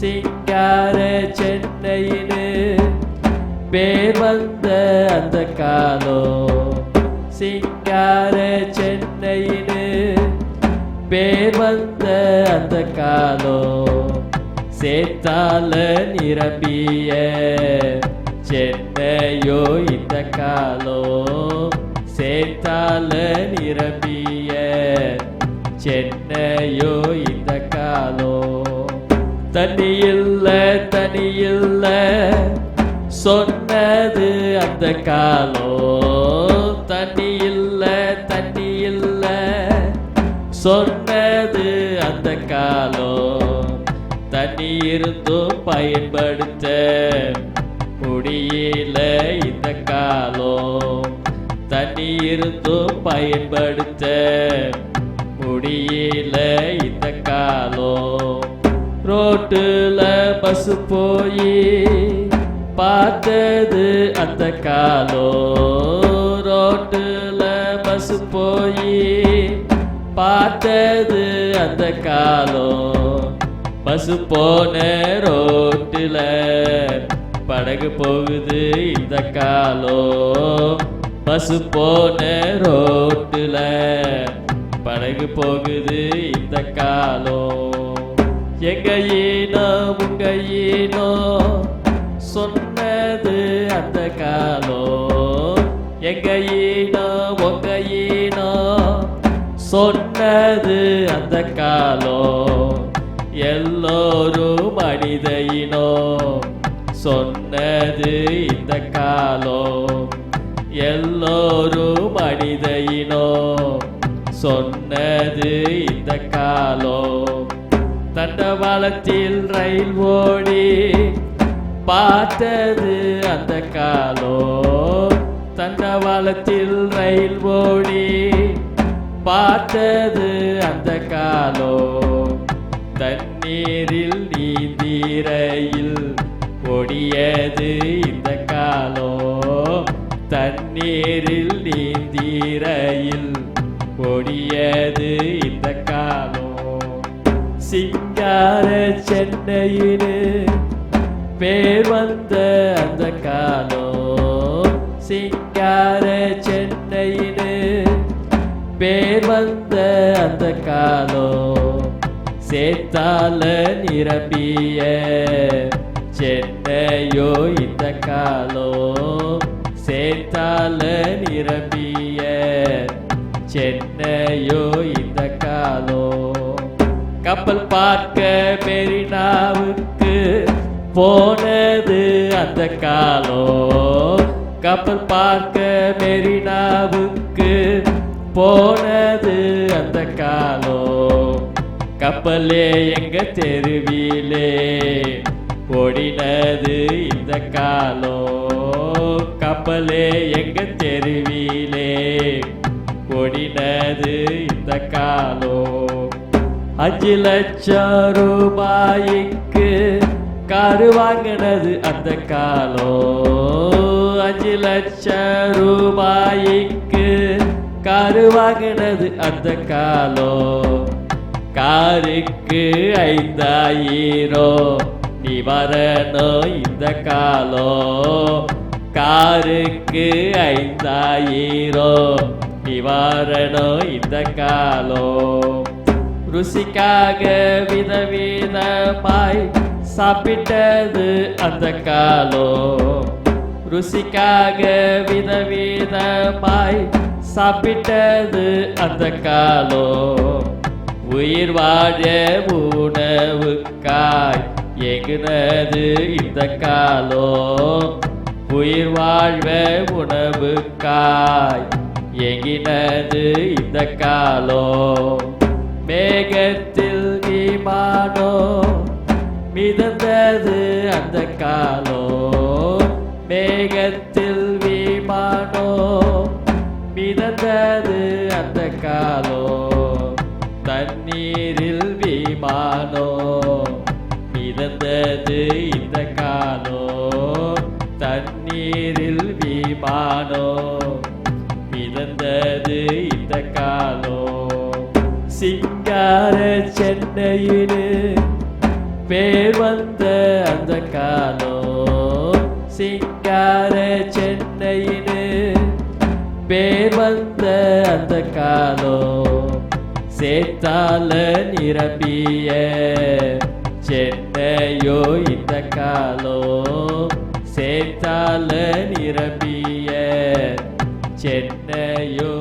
சிங்கார சென்னையினு பேர் வந்த அந்த காலம். சிங்கார சென்னையினு பேர் வந்த அந்த காலம். சேத்தால நிரம்பிய சென்னையோ இந்த காலம். சேத்தால நிரம்பிய சென்னையோ இந்த காலம். தனி இல்ல சொன்னது அந்த காலம். தனி இல்ல சொன்னது அந்த காலம். தண்ணி இருந்தும் பயன்படுத்த முடியல இந்த காலம். தண்ணி இருந்தும் பயன்படுத்த முடியல இந்த காலம். ரோட்டுல பஸ் போய் பார்த்தது அந்த காலம். ரோட்டுல பஸ் போய் பார்த்தது அந்த காலம். பஸ் போன ரோட்டுல படகு போகுது இந்த காலம். பஸ் போன ரோட்டுல படகு போகுது இந்த காலம். எங்க ஈனோ உங்க ஈனோ சொன்னது அந்த காலம். எங்க ஈனோ உங்க ஈனோ சொன்னது அந்த காலம். எல்லோரும் மனித இனோ சொன்னது இந்த காலம். எல்லோரும் மனித இனோ சொன்னது இந்த காலம். தண்டவாளத்தில் ரயில் ஓடி பார்த்தது அந்த காலம். தண்டவாளத்தில் ரயில் ஓடி பார்த்தது அந்த காலம். தண்ணீரில் நீந்திரையில் ஓடியது இந்த காலம். தண்ணீரில் நீந்திரையில் ஓடியது இந்த காலம். சிங்கார சென்னையினு பேர் வந்த அந்த காலம். சிங்கார சென்னையினு பேர் வந்த அந்த காலம். சேத்தால நிரம்பிய சென்னையோ இந்த காலம். சேத்தால நிரம்பிய சென்னையோ இந்த காலம். கப்பல் பார்க்க மெரினாவுக்கு போனது அந்த காலம். கப்பல் பார்க்க மெரினாவுக்கு போனது அந்த காலம். கப்பலே எங்க தெருவிலே ஓடினது இந்த காலம். கப்பலே எங்க தெருவிலே ஓடினது இந்த காலம். 5 லட்சம் ரூபாய்க்கு காரு வாங்கினது அந்த காலம். 5 லட்சம் ரூபாய்க்கு காரு வாங்கினது அந்த காலம். காருக்கு 5000 நீ வரணும் இந்த காலம். காருக்கு 5000 நீ வரணும் இந்த காலம். ருசிக்காக விதவிதமாய் சாப்பிட்டது அந்த காலம். ருசிக்காக விதவிதமாய் சாப்பிட்டது அந்த காலம். உயிர் வாழ உணவுக்காய் எங்குனது இந்த காலம். உயிர் வாழ்வ உணவுக்காய் எங்கினது இந்த காலம். மேகத்தில் விமானம் மிதந்தது அந்த காலம். மேகத்தில் விமானம் மிதந்தது அந்த காலம். தண்ணீரில் விமானம் மிதந்தது இந்த காலம். தண்ணீரில் விமானம் மிதந்தது இந்த காலம். சிங்கார சென்னையினு பேர் வந்த அந்த காலம் சிங்கார சென்னையினு பேர் வந்த அந்த காலம் சேத்தால நிரம்பிய சென்னையோ இந்த காலம் சேத்தால நிரம்பிய சென்னையோ